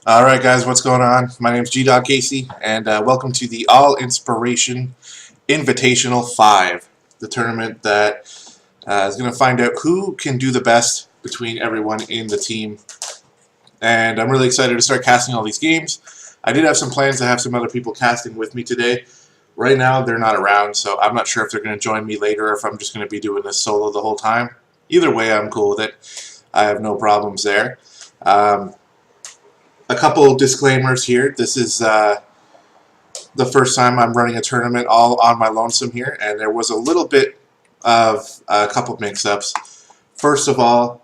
Alright guys, what's going on? My name is Casey, and welcome to the All Inspiration Invitational 5, the tournament that is going to find out who can do the best between everyone in the team. And I'm really excited to start casting all these games. I did have some plans to have some other people casting with me today. Right now they're not around, so I'm not sure if they're going to join me later or if I'm just going to be doing this solo the whole time. Either way, I'm cool with it. I have no problems there. A couple disclaimers here. This is the first time I'm running a tournament all on my lonesome here, and there was a little bit of a couple mix-ups. First of all,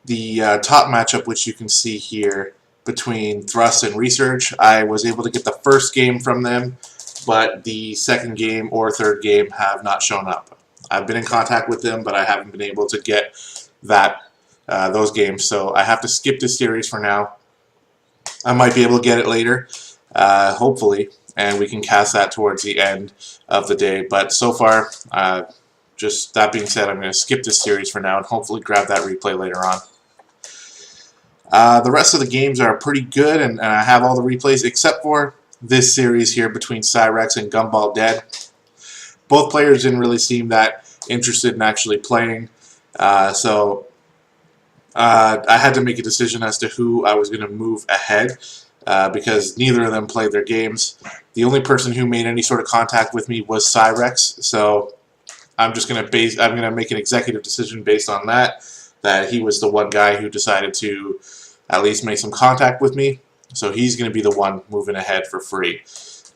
the top matchup, which you can see here between Thrust and Research, I was able to get the first game from them, but the second game or third game have not shown up. I've been in contact with them, but I haven't been able to get those games, so I have to skip this series for now. I might be able to get it later, hopefully, and we can cast that towards the end of the day. But so far, just that being said, I'm going to skip this series for now and hopefully grab that replay later on. The rest of the games are pretty good, and I have all the replays except for this series here between Cyrex and Gumball Dead. Both players didn't really seem that interested in actually playing, so I had to make a decision as to who I was going to move ahead because neither of them played their games. The only person who made any sort of contact with me was Cyrex, so I'm just going to make an executive decision based on that he was the one guy who decided to at least make some contact with me. So he's going to be the one moving ahead for free.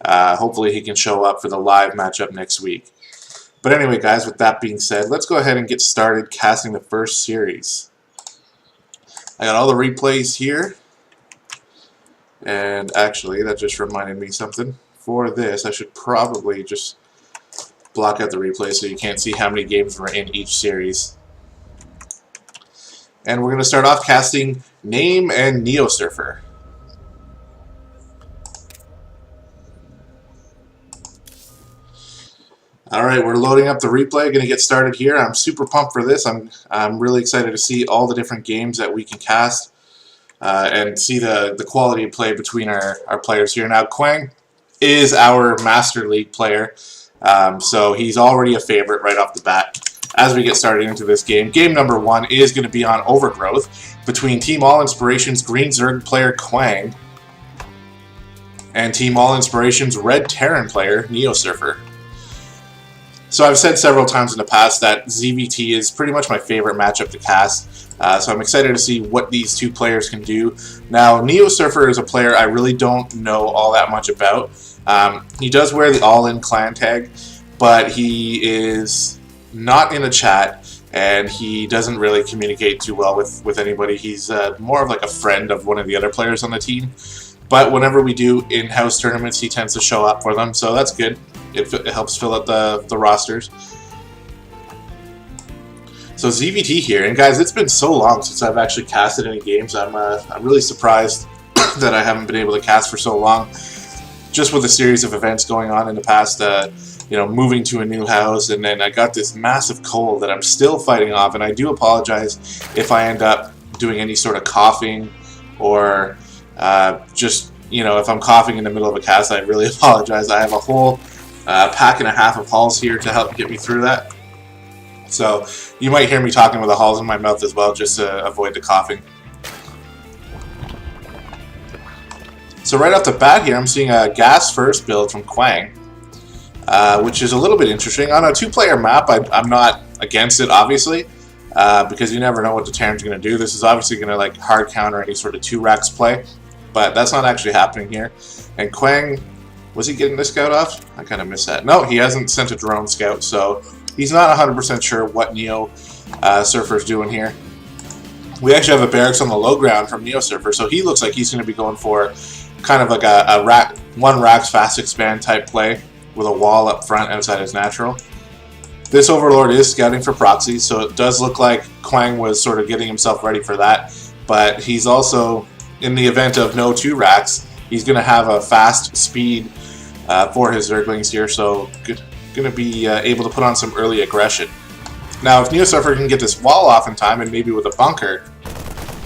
Hopefully he can show up for the live matchup next week. But anyway, guys, with that being said, let's go ahead and get started casting the first series. I got all the replays here, and actually that just reminded me something. For this, I should probably just block out the replay so you can't see how many games were in each series. And we're going to start off casting Name and NeoSurfer. Alright, we're loading up the replay. Going to get started here. I'm super pumped for this. I'm really excited to see all the different games that we can cast and see the quality of play between our players here. Now, Quang is our Master League player, so he's already a favorite right off the bat. As we get started into this game, game number 1 is going to be on Overgrowth between Team All Inspirations Green Zerg player Quang and Team All Inspirations Red Terran player NeoSurfer. So I've said several times in the past that ZVT is pretty much my favorite matchup to cast, so I'm excited to see what these two players can do. Now, NeoSurfer is a player I really don't know all that much about. He does wear the all-in clan tag, but he is not in a chat, and he doesn't really communicate too well with anybody. He's more of like a friend of one of the other players on the team. But whenever we do in-house tournaments, he tends to show up for them, so that's good. It helps fill out the rosters. So ZVT here, and guys, it's been so long since I've actually casted any games. I'm really surprised that I haven't been able to cast for so long. Just with a series of events going on in the past, you know, moving to a new house, and then I got this massive cold that I'm still fighting off, and I do apologize if I end up doing any sort of coughing or just, you know, if I'm coughing in the middle of a cast, I really apologize. I have a whole pack and a half of halls here to help get me through that. So you might hear me talking with the halls in my mouth as well, just to avoid the coughing. So right off the bat here, I'm seeing a gas first build from Quang, which is a little bit interesting. On a two-player map, I'm not against it, obviously, because you never know what the Terran's going to do. This is obviously going to like hard counter any sort of 2-Rax play, but that's not actually happening here. And Quang, was he getting the scout off? I kind of missed that. No, he hasn't sent a drone scout, so he's not 100% sure what NeoSurfer's doing here. We actually have a barracks on the low ground from NeoSurfer, so he looks like he's going to be going for kind of like a one Rax fast expand type play with a wall up front outside his natural. This Overlord is scouting for proxies, so it does look like Quang was sort of getting himself ready for that, but he's also, in the event of no 2-Rax, he's going to have a fast speed for his Zerglings here, so going to be able to put on some early aggression. Now, if NeoSurfer can get this wall off in time, and maybe with a bunker,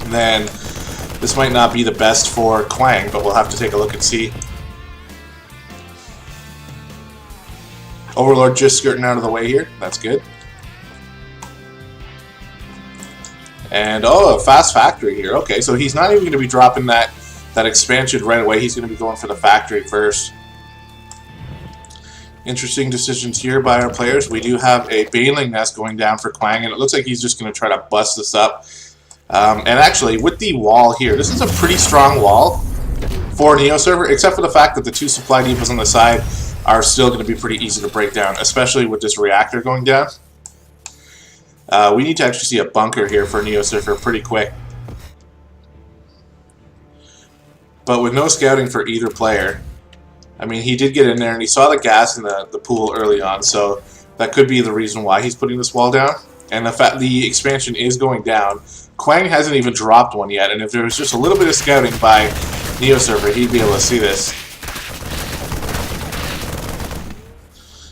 then This might not be the best for Quang, but we'll have to take a look and see. Overlord just skirting out of the way here. That's good. And oh, a fast factory here. Okay, so he's not even going to be dropping that expansion right away. He's going to be going for the factory first. Interesting decisions here by our players. We do have a baneling nest going down for Quang, and it looks like he's just going to try to bust this up. And actually, with the wall here, this is a pretty strong wall for NeoSurfer, except for the fact that the 2 supply depots on the side are still going to be pretty easy to break down, especially with this reactor going down. We need to actually see a bunker here for NeoSurfer pretty quick. But with no scouting for either player, I mean, he did get in there and he saw the gas in the pool early on, so that could be the reason why he's putting this wall down. And the fact the expansion is going down, Quang hasn't even dropped one yet, and if there was just a little bit of scouting by NeoSurfer, he'd be able to see this.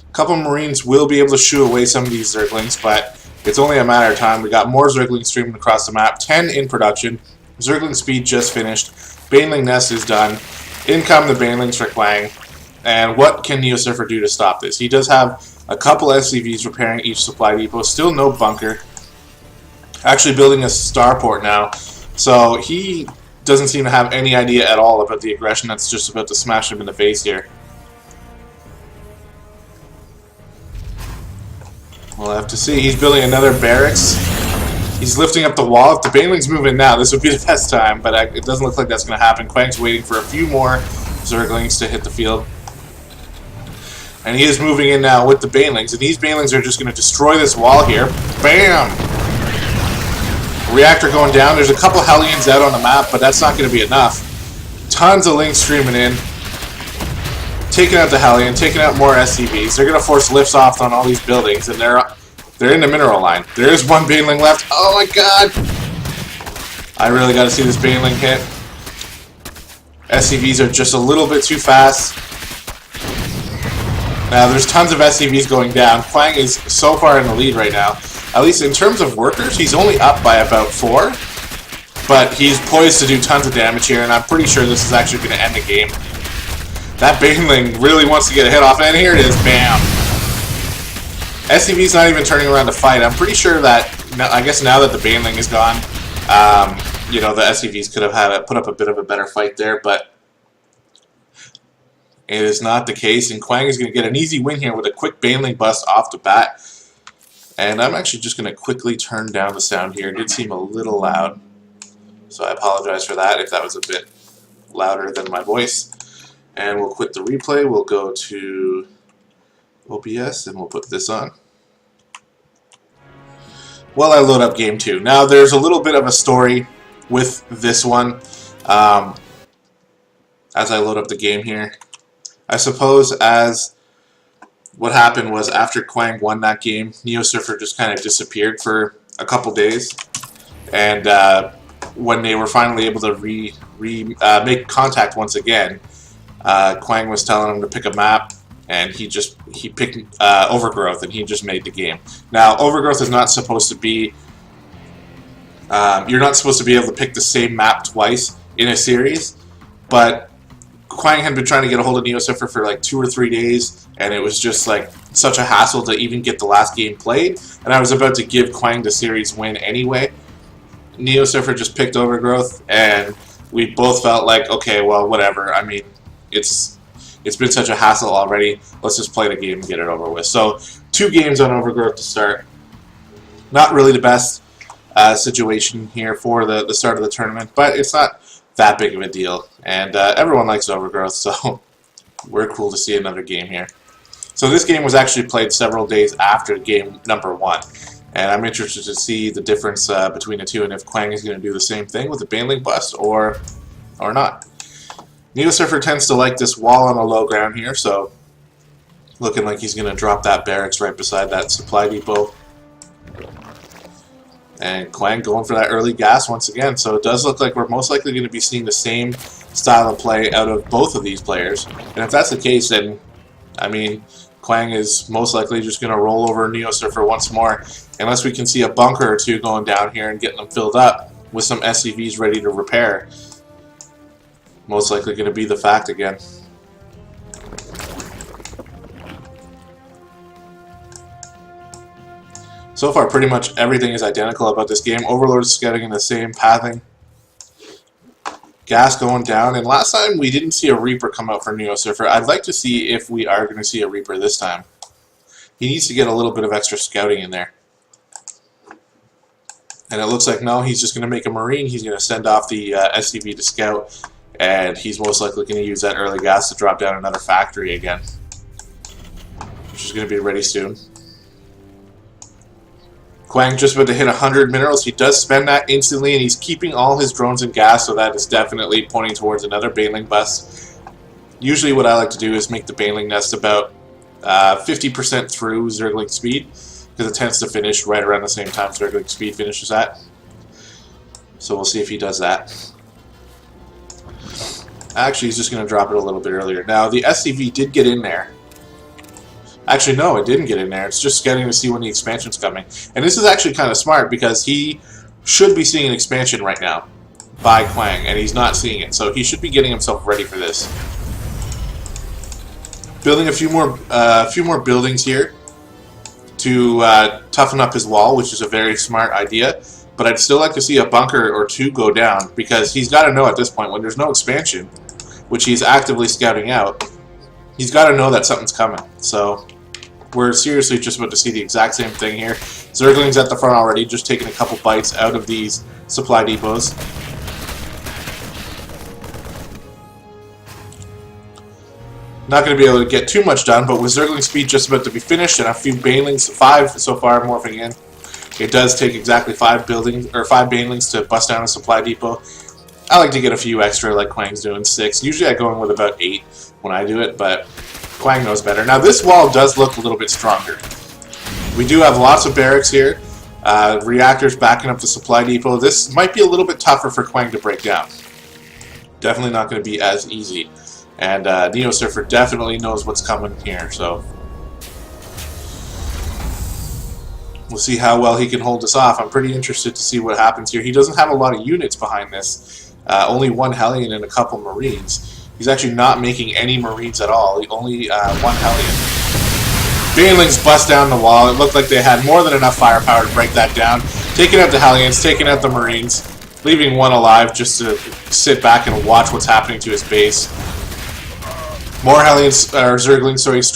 A couple Marines will be able to shoo away some of these Zerglings, but it's only a matter of time. We got more Zerglings streaming across the map, 10 in production. Zergling speed just finished. Baneling nest is done. In come the banelings for Quang. And what can NeoSurfer do to stop this? He does have a couple SCVs repairing each supply depot. Still no bunker. Actually building a starport now. So he doesn't seem to have any idea at all about the aggression that's just about to smash him in the face here. We'll have to see. He's building another barracks. He's lifting up the wall. If the banelings move in now, this would be the best time, but it doesn't look like that's going to happen. Quang's waiting for a few more Zerglings to hit the field. And he is moving in now with the banelings, and these banelings are just going to destroy this wall here. Bam! Reactor going down. There's a couple Hellions out on the map, but that's not going to be enough. Tons of links streaming in. Taking out the Hellion, taking out more SCVs. They're going to force lifts off on all these buildings, and they're in the mineral line. There is one baneling left. Oh my god! I really got to see this baneling hit. SCVs are just a little bit too fast. Now there's tons of SCVs going down. Quang is so far in the lead right now. At least in terms of workers, he's only up by about 4. But he's poised to do tons of damage here, and I'm pretty sure this is actually going to end the game. That baneling really wants to get a hit off, and here it is. Bam! SCV's not even turning around to fight. I'm pretty sure that, I guess now that the baneling is gone, you know, the SCVs could have put up a bit of a better fight there, but it is not the case, and Quang is going to get an easy win here with a quick baneling bust off the bat. And I'm actually just going to quickly turn down the sound here. It did seem a little loud, so I apologize for that if that was a bit louder than my voice. And we'll quit the replay. We'll go to OBS and we'll put this on while I load up game 2. Now there's a little bit of a story with this one as I load up the game here. I suppose as what happened was after Quang won that game, NeoSurfer just kind of disappeared for a couple days, and when they were finally able to make contact once again, Quang was telling him to pick a map, and he picked Overgrowth, and he just made the game. Now, Overgrowth is not supposed to be, you're not supposed to be able to pick the same map twice in a series, but Quang had been trying to get a hold of NeoSurfer for like 2 or 3 days, and it was just like such a hassle to even get the last game played, and I was about to give Quang the series win anyway. NeoSurfer just picked Overgrowth, and we both felt like, okay, well, whatever. I mean, it's been such a hassle already. Let's just play the game and get it over with. So 2 games on Overgrowth to start. Not really the best situation here for the start of the tournament, but it's not that big of a deal. And everyone likes Overgrowth, so we're cool to see another game here. So this game was actually played several days after game number 1. And I'm interested to see the difference between the two, and if Quang is going to do the same thing with the baneling bust or not. NeoSurfer tends to like this wall on the low ground here, so looking like he's going to drop that barracks right beside that supply depot. And Quang going for that early gas once again, so it does look like we're most likely going to be seeing the same style of play out of both of these players. And if that's the case, then, I mean, Quang is most likely just going to roll over NeoSurfer once more, unless we can see a bunker or 2 going down here and getting them filled up. with some SCVs ready to repair. Most likely going to be the fact again. So far, pretty much everything is identical about this game. Overlord is scouting in the same pathing. Gas going down, and last time we didn't see a Reaper come out for NeoSurfer. I'd like to see if we are going to see a Reaper this time. He needs to get a little bit of extra scouting in there. And it looks like no, he's just going to make a Marine. He's going to send off the SCV to scout, and he's most likely going to use that early gas to drop down another factory again, which is going to be ready soon. Quang just about to hit 100 minerals. He does spend that instantly, and he's keeping all his drones in gas, so that is definitely pointing towards another baneling bust. Usually what I like to do is make the baneling nest about 50% through Zergling speed, because it tends to finish right around the same time Zergling speed finishes at. So we'll see if he does that. Actually, he's just going to drop it a little bit earlier. Now, the SCV did get in there. Actually, no, it didn't get in there. It's just scanning to see when the expansion's coming. And this is actually kind of smart because he should be seeing an expansion right now by Quang, and he's not seeing it. So he should be getting himself ready for this. Building a few more buildings here to toughen up his wall, which is a very smart idea. But I'd still like to see a bunker or two go down, because he's got to know at this point, when there's no expansion, which he's actively scouting out, he's got to know that something's coming. So we're seriously just about to see the exact same thing here. Zergling's at the front already, just taking a couple bites out of these supply depots. Not going to be able to get too much done, but with Zergling speed just about to be finished and a few banelings, 5 so far morphing in, it does take exactly 5 banelings to bust down a supply depot. I like to get a few extra, like Quang's doing 6. Usually I go in with about 8 when I do it, but Quang knows better. Now this wall does look a little bit stronger. We do have lots of barracks here. Reactors backing up the supply depot. This might be a little bit tougher for Quang to break down. Definitely not going to be as easy. And NeoSurfer definitely knows what's coming here, so we'll see how well he can hold this off. I'm pretty interested to see what happens here. He doesn't have a lot of units behind this. Only 1 Hellion and a couple Marines. He's actually not making any Marines at all. Only 1 Hellion. Banelings bust down the wall. It looked like they had more than enough firepower to break that down. Taking out the Hellions, taking out the Marines, leaving 1 alive just to sit back and watch what's happening to his base. More Hellions, or Zerglings, so he's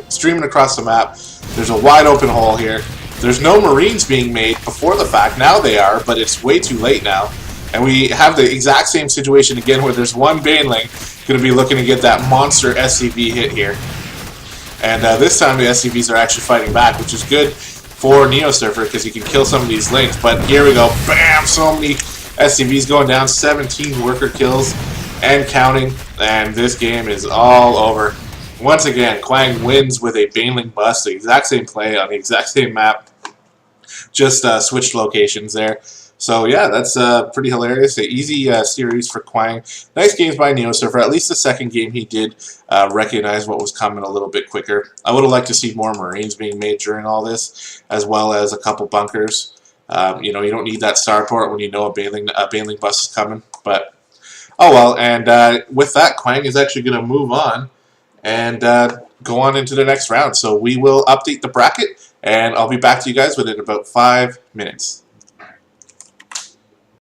streaming across the map. There's a wide open hole here. There's no Marines being made before the fact. Now they are, but it's way too late now. And we have the exact same situation again where there's 1 Baneling going to be looking to get that monster SCV hit here. And this time the SCVs are actually fighting back, which is good for NeoSurfer because he can kill some of these links. But here we go. Bam! So many SCVs going down. 17 worker kills and counting. And this game is all over. Once again, Quang wins with a Baneling bust. The exact same play on the exact same map. Just switched locations there. So yeah, that's pretty hilarious. An easy series for Quang. Nice games by NeoSurfer. At least the second game he did recognize what was coming a little bit quicker. I would have liked to see more Marines being made during all this, as well as a couple bunkers. You know, you don't need that starport when you know a Baneling bus is coming. But oh well. And with that, Quang is actually going to move on and go on into the next round. So we will update the bracket, and I'll be back to you guys within about 5 minutes.